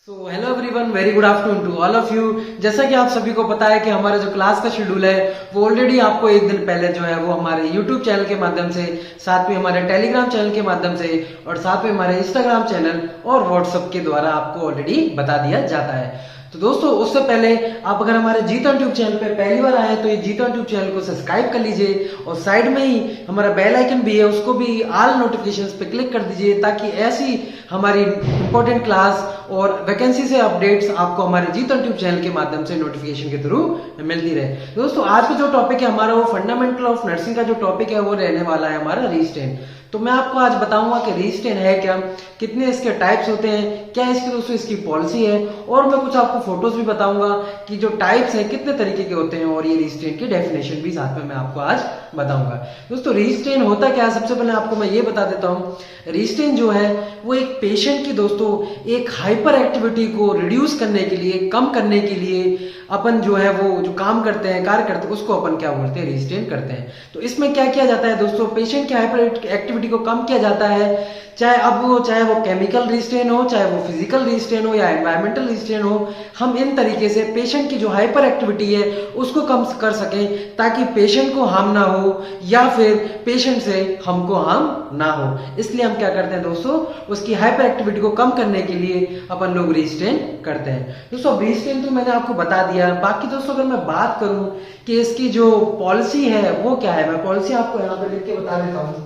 So hello everyone, very good afternoon to all of you. जैसा कि आप सभी को पता है कि हमारा जो क्लास का शेड्यूल है वो ऑलरेडी आपको एक दिन पहले जो है वो हमारे यूट्यूब चैनल के माध्यम से, साथ में हमारे टेलीग्राम चैनल के माध्यम से और साथ में हमारे इंस्टाग्राम चैनल और व्हाट्सएप के द्वारा आपको ऑलरेडी बता दिया जाता है। तो दोस्तों, उससे पहले आप अगर हमारे जीत ऑन ट्यूब चैनल पे पहली बार आए तो ये जीत ऑन ट्यूब चैनल को सब्सक्राइब कर लीजिए और साइड में ही हमारा बेल आइकन भी है, उसको भी ऑल नोटिफिकेशंस पे क्लिक कर दीजिए ताकि ऐसी हमारी इंपॉर्टेंट क्लास और वैकेंसी से अपडेट्स आपको हमारे जीत ऑन ट्यूब चैनल के माध्यम से नोटिफिकेशन के थ्रू मिलती रहे। दोस्तों, आज का जो टॉपिक है हमारा वो फंडामेंटल ऑफ नर्सिंग का जो टॉपिक है वो रहने वाला है हमारा रीस्टेन। तो मैं आपको आज बताऊंगा कि रीस्टेन है क्या, कितने इसके टाइप्स होते हैं, क्या इसकी दोस्तों इसकी पॉलिसी है, और मैं कुछ आपको फोटोज भी बताऊंगा कि जो टाइप्स हैं कितने तरीके के होते हैं, और ये रीस्टेन की डेफिनेशन भी साथ में मैं आपको आज बताऊंगा। दोस्तों, रीस्टेन होता क्या है, सबसे पहले आपको मैं ये बता देता हूँ। रीस्टेन जो है वो एक पेशेंट की दोस्तों एक हाइपर एक्टिविटी को रिड्यूस करने के लिए, कम करने के लिए अपन जो है वो जो काम करते हैं, कार्य करते हैं, उसको अपन क्या बोलते हैं, रीस्टेन करते हैं। तो इसमें क्या किया जाता है दोस्तों, पेशेंट की हाइपर एक्टिविटी को कम किया जाता है, चाहे वो केमिकल रीस्टेन हो, चाहे वो फिजिकल रीस्टेन हो या एनवायरमेंटल रीस्टेन हो। हम इन तरीके से पेशेंट की जो हाइपर एक्टिविटी है उसको कम कर सकें ताकि पेशेंट को हार्म ना हो या फिर पेशेंट से हमको हार्म ना हो। इसलिए हम क्या करते हैं दोस्तों, उसकी हाइपर एक्टिविटी को कम करने के लिए अपन लोग रीस्टेन करते हैं। दोस्तों, रीस्टेन तो मैंने आपको बता दिया। बाकी दोस्तों, अगर मैं बात करूं कि इसकी जो पॉलिसी है वो क्या है, मैं पॉलिसी आपको यहां पर लिख के बता देता हूं।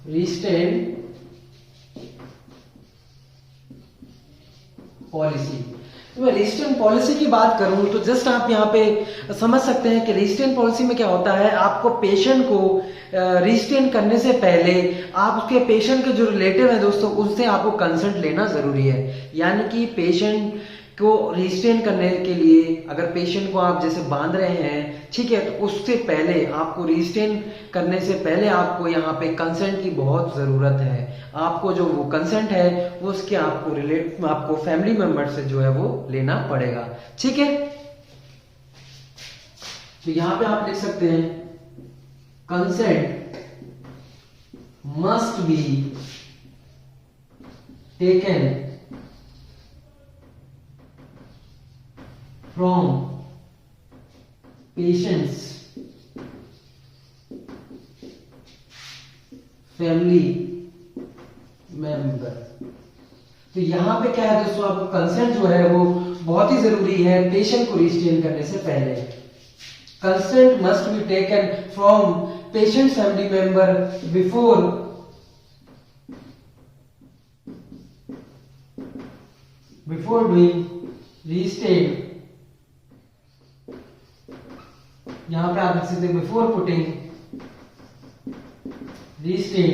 रीस्टेन पॉलिसी, तो मैं रीस्टेन पॉलिसी की बात करूं तो जस्ट आप यहां पे समझ सकते हैं कि रीस्टेन पॉलिसी में क्या होता है। आपको पेशेंट को रीस्टेन करने से पहले आप उसके पेशेंट के जो रिलेटिव है दोस्तों उनसे आपको कंसल्ट लेना जरूरी है। यानी कि पेशेंट को रीस्टेन करने के लिए अगर पेशेंट को आप जैसे बांध रहे हैं, ठीक है, तो उससे पहले आपको रीस्टेन करने से पहले आपको यहाँ पे कंसेंट की बहुत जरूरत है। आपको जो वो कंसेंट है वो उसके आपको फैमिली मेंबर से जो है वो लेना पड़ेगा, ठीक है। तो यहाँ पे आप लिख सकते हैं consent must be taken from patient's family member। तो यहां पे क्या है दोस्तों, आपको कंसेंट जो है वो बहुत ही जरूरी है पेशेंट को रीस्टेन करने से पहले। Consent must be taken from patient family member before doing restrain. यहां पे आप लिख सकते हैं before putting restrain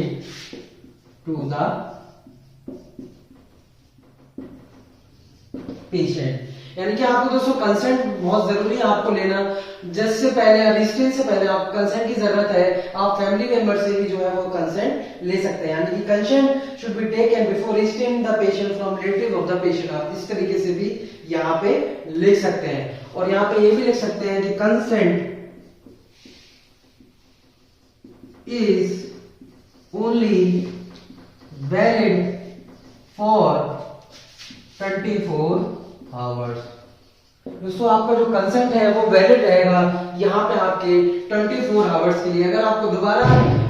to the patient. यानी कि आपको दोस्तों कंसेंट बहुत जरूरी है आपको लेना। जिससे पहले रीस्टेन से पहले आपको कंसेंट की जरूरत है। आप फैमिली मेंबर से भी जो है वो कंसेंट ले सकते हैं। यानी कि consent should be taken before restrain the patient from relative of the patient. आप इस तरीके से भी यहाँ पे लिख सकते हैं। और यहाँ पे ये भी लिख सकते हैं कि consent is only valid for 24 hours। दोस्तों, आपका जो कंसेंट है वो वैलिड रहेगा यहाँ पे आपके 24 आवर्स के लिए। अगर आपको दोबारा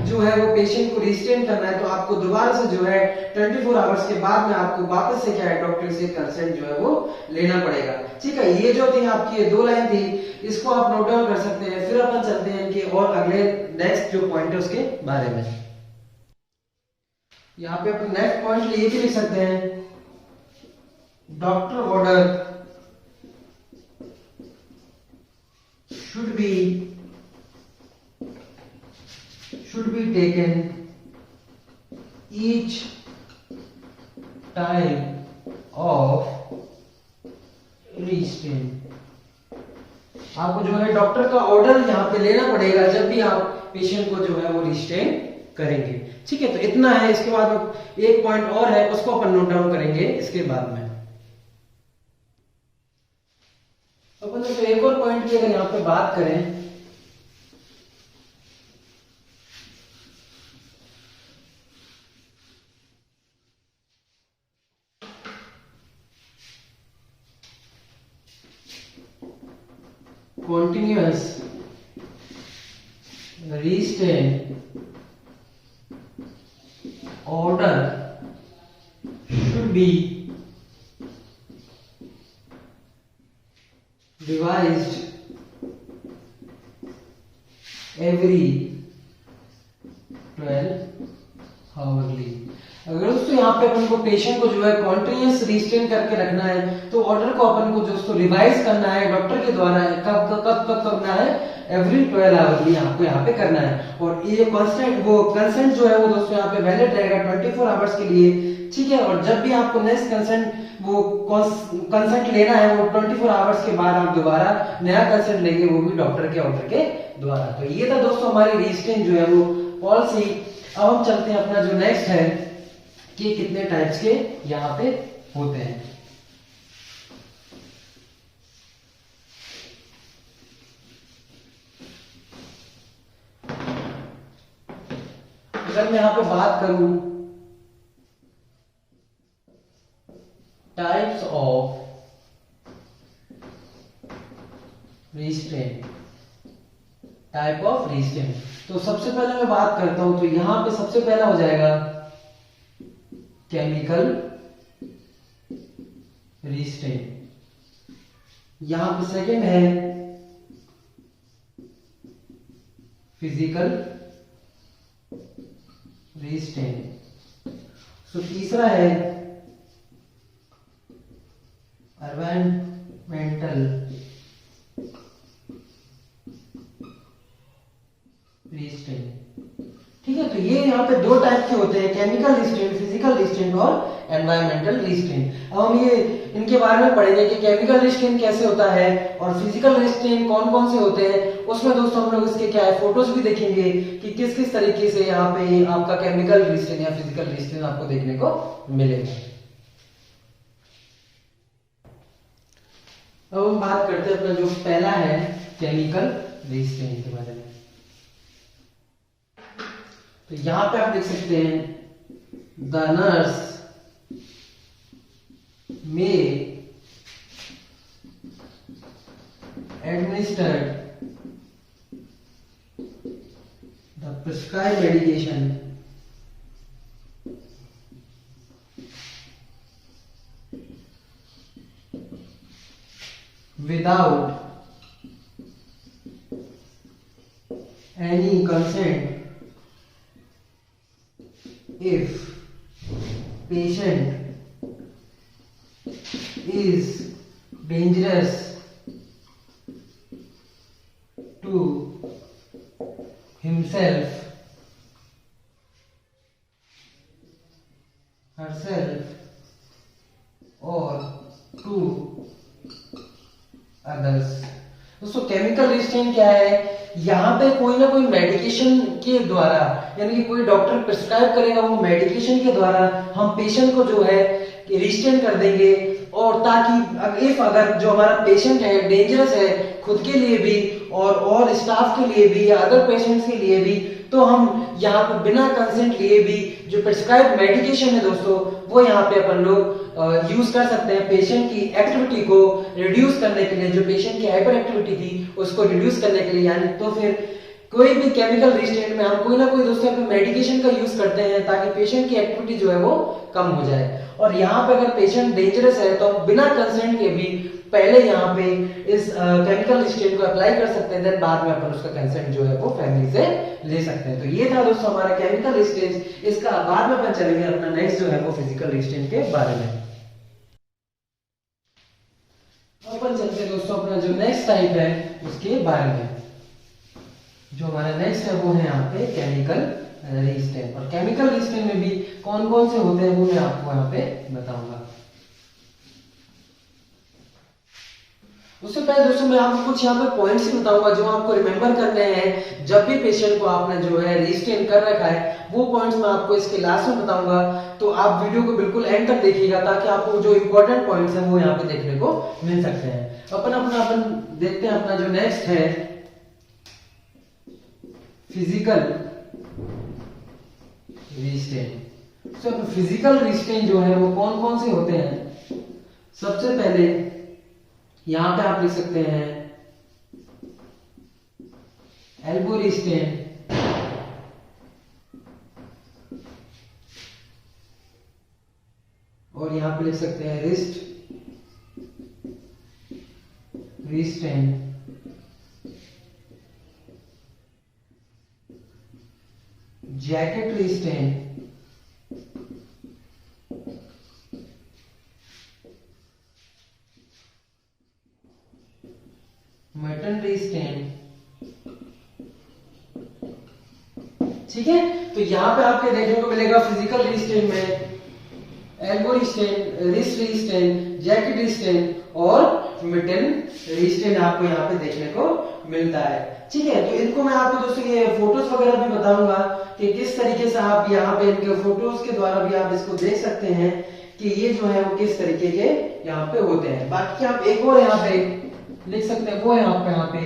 जो है वो पेशेंट को रीस्टेन करना है तो आपको दोबारा से जो है 24 आवर्स के बाद में आपको वापस से क्या है डॉक्टर से कंसेंट जो है वो लेना पड़ेगा, ठीक है। ये जो थी आपकी 2 लाइन थी, इसको आप नोट डाउन कर सकते हैं। फिर अपन चलते हैं इनके और अगले नेक्स्ट जो पॉइंट है उसके बारे में। यहाँ पे अपन नेक्स्ट पॉइंट ये भी लिख सकते हैं, doctor order should be taken each time of restrain। आपको जो है डॉक्टर का ऑर्डर यहाँ पे लेना पड़ेगा जब भी आप पेशेंट को जो है वो रिस्ट्रेन करेंगे, ठीक है। तो इतना है। इसके बाद एक पॉइंट और है, उसको अपन नोट डाउन करेंगे इसके बाद में। अपन तो एक और पॉइंट की अगर यहाँ पे बात करें continuous restraint order should be revised every 12 hourly। अगर दोस्तों यहाँ पे अपन को पेशेंट को जो है कॉन्टिन्यूस रिस्ट्रेन करके रखना है तो ऑर्डर को अपन को दोस्तों रिवाइज करना है डॉक्टर के द्वारा। कब कब कब करना है? एवरी 12 आवर्सली आपको यहाँ पे करना है। और ये कांस्टेंट वो कंसेंट जो है वो दोस्तों यहाँ पे वैलिड रहेगा 24 आवर्स के लिए, ठीक है। और जब भी आपको नेक्स्ट कंसेंट लेना है वो 24 आवर्स के बाद आप दोबारा नया कंसेंट लेंगे, वो भी डॉक्टर के ऑर्डर के द्वारा। तो ये था दोस्तों हमारी रिस्ट्रेन जो है वो पॉलिसी। अब हम चलते हैं अपना जो नेक्स्ट है कि कितने टाइप्स के यहाँ पे होते हैं। अगर मैं यहाँ पे बात करूं types of restraint, type of restraint, तो सबसे पहले मैं बात करता हूं तो यहां पे सबसे पहला हो जाएगा केमिकल रिस्ट्रेंट। यहां पे सेकंड है फिजिकल रिस्ट्रेंट। सो तीसरा है एनवायरमेंटल रिस्ट्रेंट, ठीक है। तो ये यहाँ पे दो टाइप के होते हैं, केमिकल रिस्ट्रेंट, फिजिकल रिस्ट्रेंट और एनवायरमेंटल रिस्ट्रेंट। अब हम ये इनके बारे में पढ़ेंगे कि केमिकल रिस्ट्रेंट कैसे होता है और फिजिकल रिस्ट्रेंट कौन कौन से होते हैं। उसमें दोस्तों हम लोग इसके क्या है फोटोज भी देखेंगे कि किस किस तरीके से यहाँ पे आपका केमिकल रिस्ट्रेंट या फिजिकल रिस्ट्रेंट आपको देखने को मिलेगा। अब हम बात करते हैं अपना जो पहला है केमिकल रिस्ट्रेंट के बारे में। तो यहां पे आप देख सकते हैं the nurse may administer the prescribed medication without any consent if patient is dangerous to himself, herself or to others। दोस्तों केमिकल रिस्ट्रेंट क्या है? यहाँ पे कोई ना कोई मेडिकेशन के द्वारा, यानी कि कोई डॉक्टर प्रिस्क्राइब करेगा, वो मेडिकेशन के द्वारा हम पेशेंट को जो है रिस्ट्रेन कर देंगे। और ताकि इफ अगर जो हमारा पेशेंट है डेंजरस है खुद के लिए भी और स्टाफ के लिए भी या अदर पेशेंट्स के लिए भी, तो हम यहाँ पे बिना कंसेंट लिए भी जो प्रिस्क्राइब मेडिकेशन है दोस्तों वो यहाँ पे अपन लोग यूज कर सकते हैं पेशेंट की एक्टिविटी को रिड्यूस करने के लिए, जो पेशेंट की हाइपर एक्टिविटी थी उसको रिड्यूस करने के लिए। यानी तो फिर कोई भी केमिकल रिस्ट्रेंट में हम कोई ना कोई दोस्तों मेडिकेशन का यूज करते हैं ताकि पेशेंट की एक्टिविटी जो है वो कम हो जाए। और यहाँ पे अगर पेशेंट डेंजरस है तो हम बिना कंसेंट के भी पहले यहाँ पे इस केमिकल रिस्ट्रेंट को अप्लाई कर सकते हैं, देन बाद में अपन उसका कंसेंट जो है वो फैमिली से ले सकते हैं। तो ये था दोस्तों हमारा केमिकल रिस्ट्रेंट। इसका बाद में अपन चलेंगे अपना नेक्स्ट जो है वो फिजिकल रिस्ट्रेंट के बारे में। अपन चलते हैं दोस्तों अपना जो नेक्स्ट टाइप है उसके बारे में। जो हमारा नेक्स्ट है वो है यहाँ पे केमिकल रिस्ट्रेंट। और केमिकल रिस्ट्रेंट में भी कौन कौन से होते हैं वो मैं आपको यहाँ पे बताऊंगा। उससे पहले दोस्तों मैं आपको कुछ यहाँ पे पॉइंट्स ही बताऊंगा जो आपको रिमेंबर करने हैं जब भी पेशेंट को आपने जो है रिस्ट्रेन कर रखा है। वो पॉइंट्स मैं आपको इसके लास्ट में बताऊंगा, तो आप वीडियो को बिल्कुल एंड तक देखिएगा ताकि आपको जो इंपॉर्टेंट पॉइंट्स हैं वो यहाँ पे देखने को मिल सकते हैं। अपन देखते हैं अपना जो नेक्स्ट है फिजिकल रिस्ट्रेंट। तो फिजिकल रिस्ट्रेंट जो है वो कौन कौन से होते हैं? सबसे पहले यहां पे आप लिख सकते हैं एल्बो रिस्टेन, और यहां पे लिख सकते हैं रिस्ट रिस्टेन, जैकेट रिस्टेन, मटन रिस्टेन। ठीक है, तो यहां पे आपके देखने को मिलेगा फिजिकल रिस्टेन में एल्बो रिस्टेन, रिस्ट रिस्टेन, जैकेट रिस्टेन और मिटन रिस्टेन आपको यहाँ पे देखने को मिलता है। ठीक है, तो इनको मैं आपको दोस्तों ये फोटोज वगैरह भी बताऊंगा कि किस तरीके से आप यहाँ पे इनके फोटोज के द्वारा भी आप इसको देख सकते हैं कि ये जो है वो किस तरीके के यहाँ पे होते हैं। बाकी आप एक और यहाँ पे लिख सकते हैं, वो है आपका यहाँ पे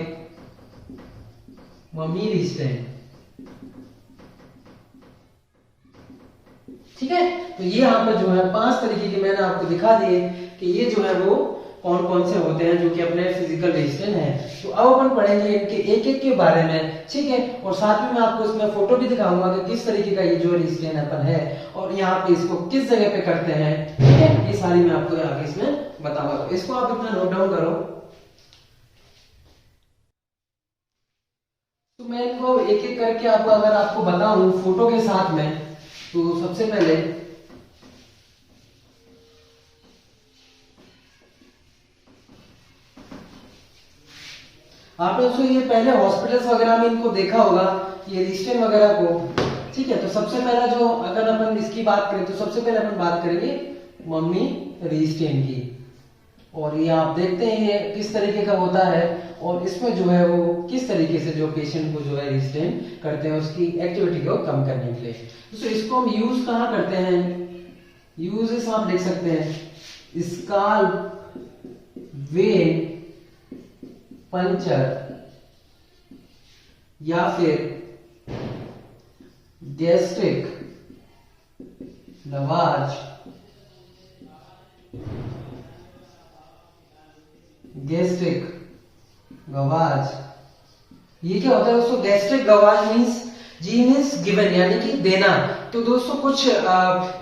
मम्मी रिस्टेन। ठीक है, तो ये यहाँ पे जो है 5 तरीके के मैंने आपको दिखा दिए कि ये जो है वो कौन कौन से होते हैं जो कि अपने फिजिकल रेजिस्टेंस है। तो अब अपन पढ़ेंगे इनके एक एक के बारे में। ठीक है, और साथ में मैं आपको इसमें फोटो भी दिखाऊंगा कि किस तरीके का ये जो रेजिस्टेंस अपन है और यहाँ पे इसको किस जगह पे करते हैं। ठीक है, ये सारी मैं आपको आगे इसमें बताऊंगा, तो इसको आप इतना नोट डाउन करो। तो मैं इनको एक एक करके आपको अगर आपको बताऊं फोटो के साथ में, तो सबसे पहले आपने दोस्तों ये पहले हॉस्पिटल्स वगैरह में इनको देखा होगा ये रिस्टेन वगैरह को। ठीक है, तो सबसे पहला जो अगर अपन इसकी बात करें तो सबसे पहले अपन बात करेंगे मम्मी रिस्टेन की। और ये आप देखते हैं ये किस तरीके का होता है और इसमें जो है वो किस तरीके से जो पेशेंट को जो है रिस्टेन करते हैं उसकी एक्टिविटी को कम करने के लिए। दोस्तों इसको हम यूज कहाँ करते हैं, यूजेस आप देख सकते हैं स्काल्प, वेन, पंचर या फिर गैस्ट्रिक लवाज, गैस्ट्रिक गवाज। ये क्या होता है दोस्तों, गैस्ट्रिक गवाज मीन्स जी मीन्स गिवन यानी कि देना। तो दोस्तों कुछ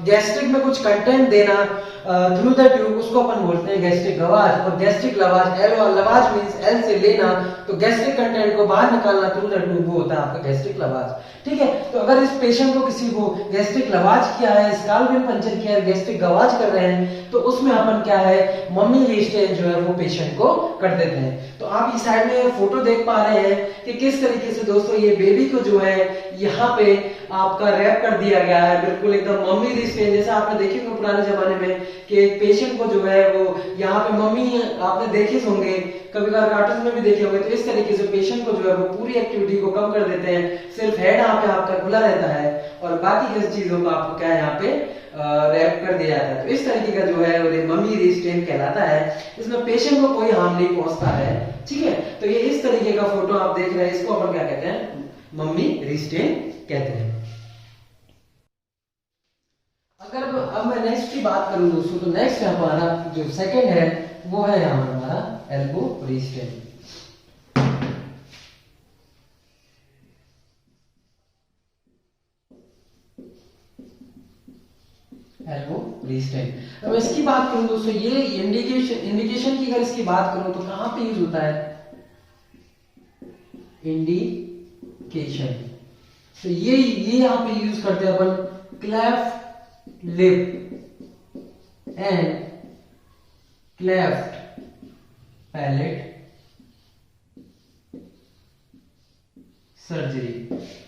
गैस्ट्रिक में कुछ कंटेंट देना थ्रू द ट्यूब, उसको अपन बोलते हैं गैस्ट्रिक गवाज। और गैस्ट्रिक लवाज, एल लवाज मीन्स एल से लेना, तो गैस्ट्रिक कंटेंट को बाहर निकालना थ्रू द ट्यूब, वो होता है आपका गैस्ट्रिक लवाज। ठीक है, तो अगर इस पेशेंट को किसी को गैस्ट्रिक लवाज किया है, स्काल वेन पंचर किया है, गैस्ट्रिक गवाज कर रहे हैं, तो उसमें अपन क्या है मम्मी रिस्टेन जो है वो पेशेंट को कर देते हैं। तो आप इस साइड में फोटो देख पा रहे हैं कि किस तरीके से दोस्तों ये बेबी को जो है यहाँ पे आपका रैप कर दिया गया है, बिल्कुल एकदम मम्मी रिस्टेन जैसा आपने देखी होंगे पुराने जमाने में कि एक पेशेंट को जो है वो यहाँ पे मम्मी आपने देखे होंगे, कभी कभार कार्टून में भी देखे होंगे। तो इस तरीके से पेशेंट को जो है वो पूरी एक्टिविटी को कम कर देते हैं, सिर्फ हेड यहाँ पे आपका खुला रहता है और बाकी की चीजों को आपको क्या है यहाँ पे रैप कर दिया जाता है। तो इस तरीके का जो है मम्मी रिस्टेन कहलाता है, इसमें पेशेंट को कोई हार्म नहीं पहुंचता है। ठीक है, तो ये इस तरीके का फोटो आप देख रहे हैं, इसको अपन क्या कहते हैं मम्मी रिस्टेन कहते हैं। अगर अब मैं नेक्स्ट की बात करूं दोस्तों, तो नेक्स्ट हमारा जो सेकंड है वो है यहाँ हमारा एल्बो रिस्टेन। एल्बो रिस्टेन, अब इसकी बात करूं दोस्तों, ये इंडिकेशन की अगर इसकी बात करूं तो कहां पे यूज होता है इंडिकेशन। तो ये यहां पे यूज करते हैं अपन cleft lip and cleft palate surgery.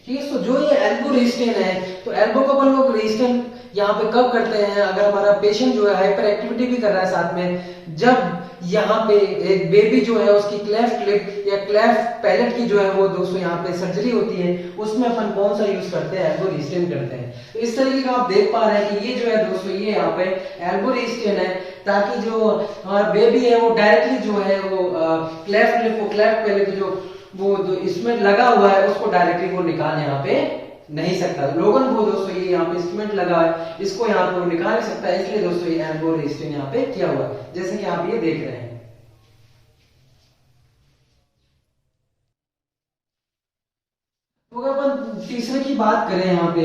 ठीक है, तो जो ये एल्बो रिस्टेन है, तो एल्बो को अपन लोग रिस्टेन यहाँ पे कब करते हैं, अगर हमारा पेशेंट जो है हाइपर एक्टिविटी भी कर रहा है साथ में, जब यहाँ पे एक बेबी जो है उसकी क्लेफ्ट लिप या क्लेफ्ट पैलेट की जो है वो दोस्तों यहाँ पे सर्जरी होती है, उसमें अपन कौन सा यूज करते हैं एल्बो रिस्टेन करते हैं। तो इस तरीके का आप देख पा रहे हैं कि ये जो है दोस्तों ये यहाँ पे एल्बो रिस्टेन है, ताकि जो हमारा बेबी है वो डायरेक्टली जो है वो क्लेफ्ट लिप को क्लेफ्ट पैलेट जो वो जो इसमें लगा हुआ है उसको डायरेक्टली वो निकाल यहाँ पे नहीं सकता। लोगन को दोस्तों ये यहाँ पे इंस्ट्रूमेंट लगा है, इसको यहाँ पे निकाल नहीं सकता, इसलिए दोस्तों ये एल्बो रिस्टेन यहाँ पे किया हुआ है, जैसे कि आप ये देख रहे हैं। बात करें यहाँ पे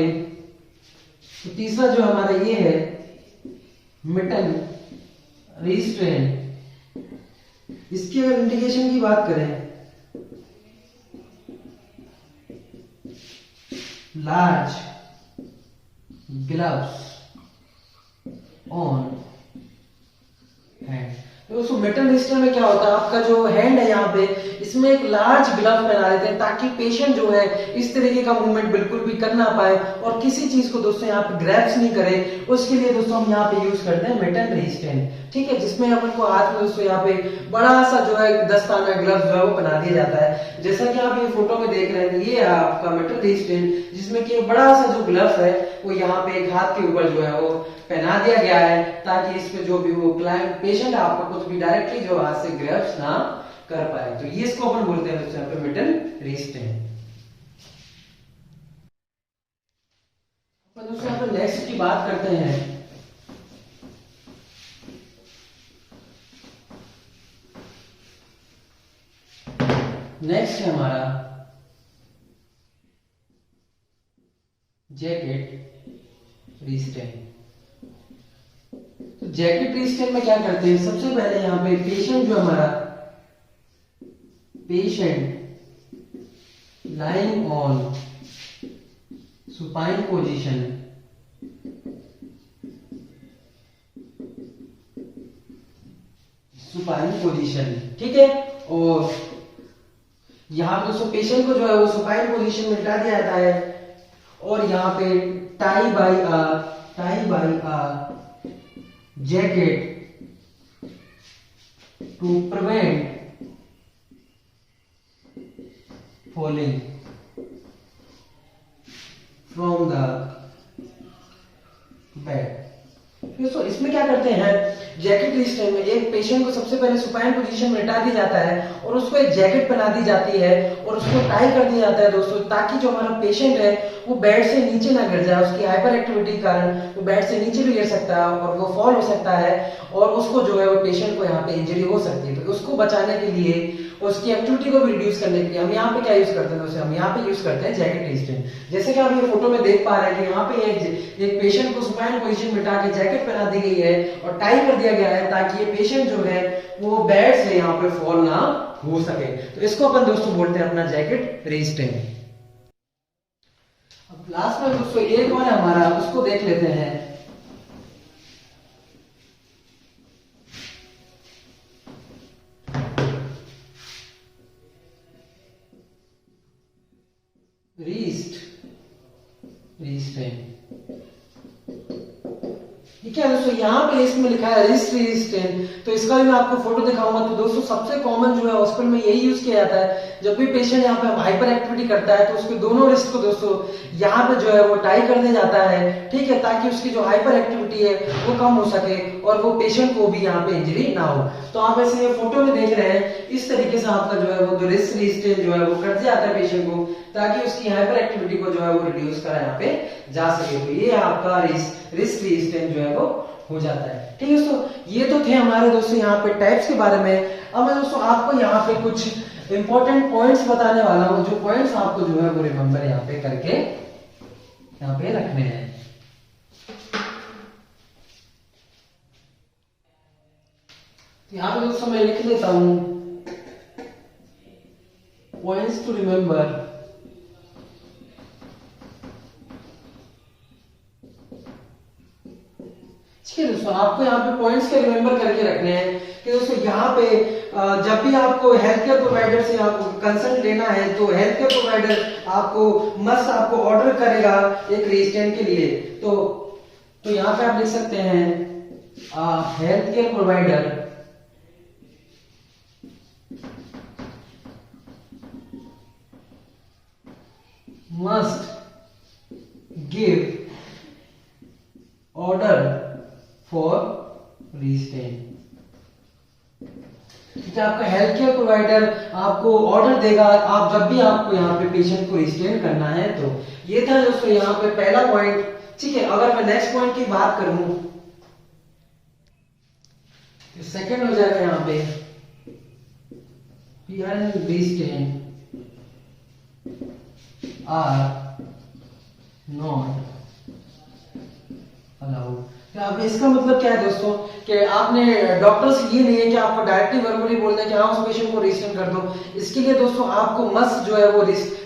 तो तीसरा जो हमारा ये है मिटन रिस्ट्रेन, इसकी अगर इंडिकेशन की बात करें, लार्ज ग्लव्स ऑन हैंड। तो दोस्तों मेटल रजिस्टर में क्या होता है, आपका जो हैंड है यहाँ पे इसमें एक लार्ज ग्लव पहना देते हैं ताकि पेशेंट जो है इस तरीके का मूवमेंट बिल्कुल भी कर ना पाए और किसी चीज को दोस्तों यहाँ पे ग्रैब्स नहीं करे। उसके लिए दोस्तों हम यहाँ पे यूज करते हैं मेटल रजिस्टेंट, ठीक है, जिसमें अपन को हाथ में दोस्तों यहाँ पे बड़ा सा जो है दस्ताना ग्लव जो है वो पहना दिया जाता है। जैसा कि आप ये फोटो में देख रहे हैं ये है आपका मेटल रजिस्टेंट, जिसमें कि बड़ा सा जो ग्लव है वो यहाँ पे एक हाथ के ऊपर जो है वो पहना दिया गया है ताकि इसमें जो भी वो क्लाइंट पेशेंट है आपका कुछ भी डायरेक्टली जो हाथ से ग्रैब्स ना कर पाए। तो ये इसको अपन बोलते हैं दोस्तों यहाँ पे मेटल रजिस्टेंट। अपन दोस्तों यहाँ पे नेक्स्ट की बात करते हैं, नेक्स्ट है हमारा जैकेट रिस्टेंट। तो जैकेट रिस्टेंट में क्या करते हैं, सबसे पहले यहाँ पे पेशेंट जो हमारा patient lying on supine position, supine position, ठीक है, और यहाँ पे दोस्तों पेशेंट को जो है वो सुपाइन पोजीशन में लिटा दिया जाता है और यहाँ पे tie by a jacket to prevent falling from the bed. दोस्तों इसमें क्या करते हैं, जैकेट रिस्टेंट में एक पेशेंट को सबसे पहले सुपाइन पोजीशन में लिटा दिया जाता है और उसको एक जैकेट पहना दी जाती है और उसको टाई कर दिया जाता है दोस्तों, ताकि जो हमारा पेशेंट है वो बेड से नीचे ना गिर जाए। उसकी हाइपर एक्टिविटी के कारण वो बेड से नीचे भी गिर सकता है और वो फॉल हो सकता है और उसको जो है वो पेशेंट को यहाँ पे इंजरी हो सकती है। तो उसको बचाने के लिए, उसकी एक्टिविटी को भी रिड्यूस करने के लिए हम यहाँ पे क्या यूज करते हैं दोस्तों, हम यहाँ पे यूज करते हैं जैकेट रिस्टेंट। जैसे कि आप ये फोटो में देख पा रहे हैं कि यहाँ पे एक पेशेंट को सुपाइन पोजीशन में लिटा के जैकेट पहना दी गई है और टाई कर दिया गया है ताकि ये पेशेंट जो है वो बेड से यहाँ पे फॉल ना हो सके। तो इसको अपन दोस्तों बोलते हैं अपना जैकेट रिस्टेंट। अब लास्ट में दोस्तों एक और है हमारा, उसको देख लेते हैं, रिस्टेंट। ठीक है दोस्तों, यहाँ पे इसमें लिखा है रिस्ट रिस्टेंट, तो इसका भी मैं आपको फोटो दिखाऊंगा। तो दोस्तों सबसे कॉमन जो है हॉस्पिटल में यही यूज किया जाता है, जब भी पेशेंट यहाँ पे हाइपर एक्टिविटी करता है तो उसके दोनों रिस्ट को दोस्तों यहाँ पे जो है वो टाई कर दिया जाता है, ठीक है, ताकि उसकी जो हाइपर एक्टिविटी है वो कम हो सके और वो पेशेंट को भी यहाँ पे इंजरी ना हो। तो आप ऐसे ये फोटो में देख रहे हैं, इस तरीके से आपका जो है वो जो रिस्ट रिस्टेंट जो है वो कर दिया जाता है पेशेंट को, ताकि उसकी हाइपर एक्टिविटी को जो है वो रिड्यूस करा यहाँ पे जा सके। तो ये आपका रिस्ट रिस्टेंट जो है वो हो जाता है। ठीक है दोस्तों, ये तो थे हमारे दोस्तों यहाँ पे टाइप्स के बारे में। अब मैं दोस्तों आपको यहाँ पे कुछ इंपॉर्टेंट पॉइंट्स बताने वाला हूँ, जो पॉइंट्स आपको जो है वो रिमेम्बर यहाँ पे करके यहाँ पे रखने हैं। यहाँ पे दोस्तों मैं लिख देता हूं पॉइंट्स टू रिमेम्बर। ठीक है दोस्तों, आपको यहाँ पे पॉइंट्स के रिमेम्बर करके रखने हैं कि दोस्तों यहाँ पे जब भी आपको हेल्थ केयर प्रोवाइडर से आपको कंसल्ट लेना है तो हेल्थ केयर प्रोवाइडर आपको मस्ट आपको ऑर्डर करेगा एक रेजिडेंट के लिए। तो यहाँ पे आप लिख सकते हैं health care provider must give order for restraint। ठीक है, आपका हेल्थ केयर प्रोवाइडर आपको ऑर्डर देगा आप जब भी आपको यहाँ पे पेशेंट को रिस्ट्रेन करना है। तो ये था दोस्तों यहाँ पे पहला पॉइंट। ठीक है, अगर मैं नेक्स्ट पॉइंट की बात करूं तो सेकंड हो जाएगा यहाँ पे रिस्ट्रेन are नॉट अलाउड। अब इसका मतलब क्या है दोस्तों कि आपने डॉक्टर से ये नहीं है कि आपको डायरेक्टली वर्बली बोलना है कि हाँ उस पेशेंट को रिस्टेन कर दो। इसके लिए दोस्तों आपको मस्ट जो है वो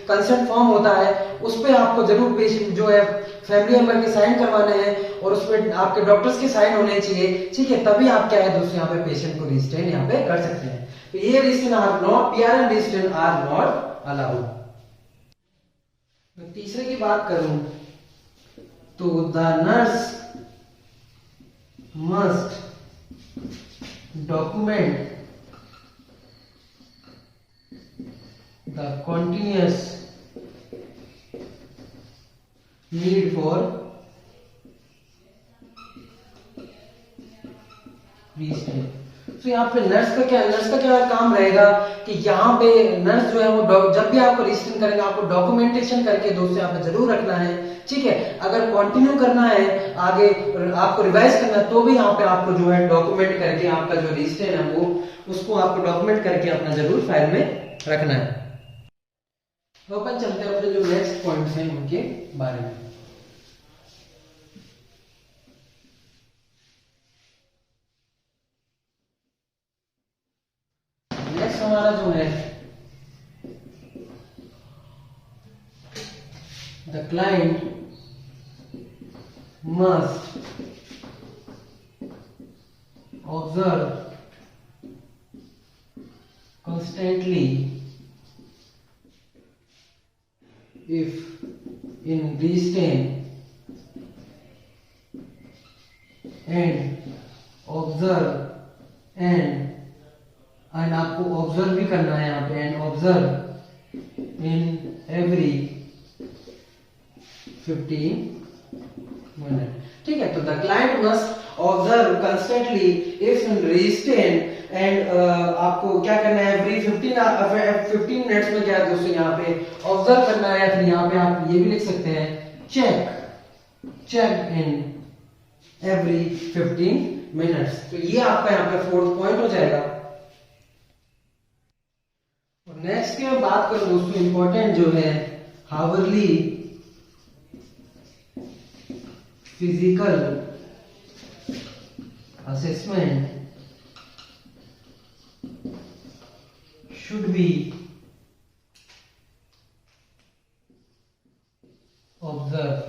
कंसेंट फॉर्म होता है, उस पे आपको जरूर पेशेंट जो है फैमिली मेंबर के साइन करवाने हैं और उसमें आपके डॉक्टर्स के साइन होने चाहिए, ठीक है, तभी आप क्या है दोस्तों यहाँ पे पेशेंट को रिस्टेन यहाँ पे कर सकते हैं। तो ये restrain are not, PRN restrain are not allowed. मैं तीसरे की बात करूं तो the nurse must document the continuous need for restraint। तो यहाँ पे नर्स का क्या काम रहेगा कि यहाँ पे नर्स जो है वो जब भी आपको रिस्ट्रेन करेगा आपको डॉक्यूमेंटेशन करके दोस्तों यहाँ पे जरूर रखना है, ठीक है। अगर कंटिन्यू करना है आगे आपको रिवाइज करना है तो भी यहाँ पे आपको जो है डॉक्यूमेंट करके आपका जो रिस्ट्रेन है वो उसको आपको डॉक्यूमेंट करके अपना जरूर फाइल में रखना है। तो अपन चलते हैं अपने जो नेक्स्ट पॉइंट्स हैं उनके बारे में। नेक्स्ट हमारा जो है the client must observe constantly if in restraint and observe and आपको ऑब्जर्व भी करना है यहाँ पे, and observe in every 15 minute, ठीक है। तो the client must observe constantly if in restraint and आपको क्या करना है एवरी 15 मिनट्स में क्या है दोस्तों यहाँ पे ऑब्जर्व करना है। फिर यहाँ पे आप ये भी लिख सकते हैं चेक इन एवरी 15 मिनट्स। तो ये आपका यहाँ पे फोर्थ पॉइंट हो जाएगा। और नेक्स्ट की मैं बात करूं दोस्तों इंपॉर्टेंट जो है hourly physical assessment should be observed,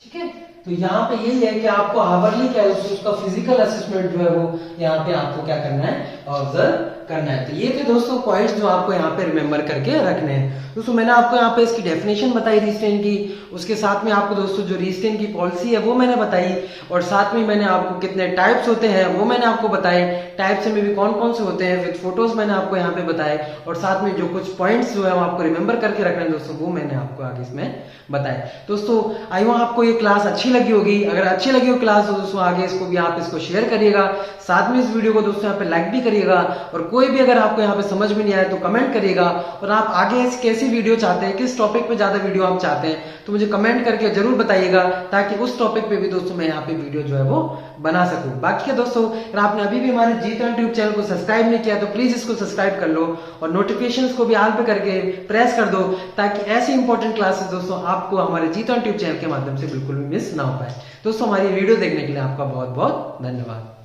ठीक है। तो यहाँ पे यही है कि आपको आवरली क्या है उसका फिजिकल असेसमेंट जो है वो यहाँ पे आपको क्या करना है ऑब्जर्व करना है। तो ये थे दोस्तों पॉइंट्स जो आपको यहाँ पे रिमेंबर करके रखने हैं। दोस्तों मैंने आपको यहाँ पे इसकी डेफिनेशन बताई रिस्ट्रेन की, उसके साथ में आपको दोस्तों जो रिस्ट्रेन की पॉलिसी है वो मैंने बताई, और साथ में मैंने आपको कितने टाइप्स होते हैं वो मैंने आपको बताए, टाइप्स में भी कौन कौन से होते हैं विद फोटोज मैंने आपको यहाँ पे बताए, और साथ में जो कुछ पॉइंट्स जो है वो आपको रिमेंबर करके रखने हैं दोस्तों वो मैंने आपको आगे इसमें बताए। दोस्तों आई होप आपको ये क्लास अच्छी लगी होगी। अगर अच्छी लगी हो क्लास तो दोस्तों आगे इसको भी आप इसको शेयर करिएगा, साथ में इस वीडियो को दोस्तों यहाँ पे लाइक भी करिएगा, और कोई भी अगर आपको यहाँ पे समझ में नहीं आया तो कमेंट करिएगा, और आप आगे कैसी वीडियो चाहते हैं, किस टॉपिक पे ज्यादा वीडियो आप चाहते हैं तो मुझे कमेंट करके जरूर बताइएगा, ताकि उस टॉपिक पे भी दोस्तों मैं यहाँ पे वीडियो जो है वो बना सकूं। बाकी दोस्तों अगर आपने अभी भी हमारे G-Turn ट्यूब चैनल को सब्सक्राइब नहीं किया तो प्लीज इसको सब्सक्राइब कर लो, और नोटिफिकेशंस को भी ऑल पे करके प्रेस कर दो, ताकि ऐसी इंपॉर्टेंट क्लासेस दोस्तों आपको हमारे G-Turn ट्यूब चैनल के माध्यम से बिल्कुल भी मिस ना हो पाए। दोस्तों हमारी वीडियो देखने के लिए आपका बहुत बहुत धन्यवाद।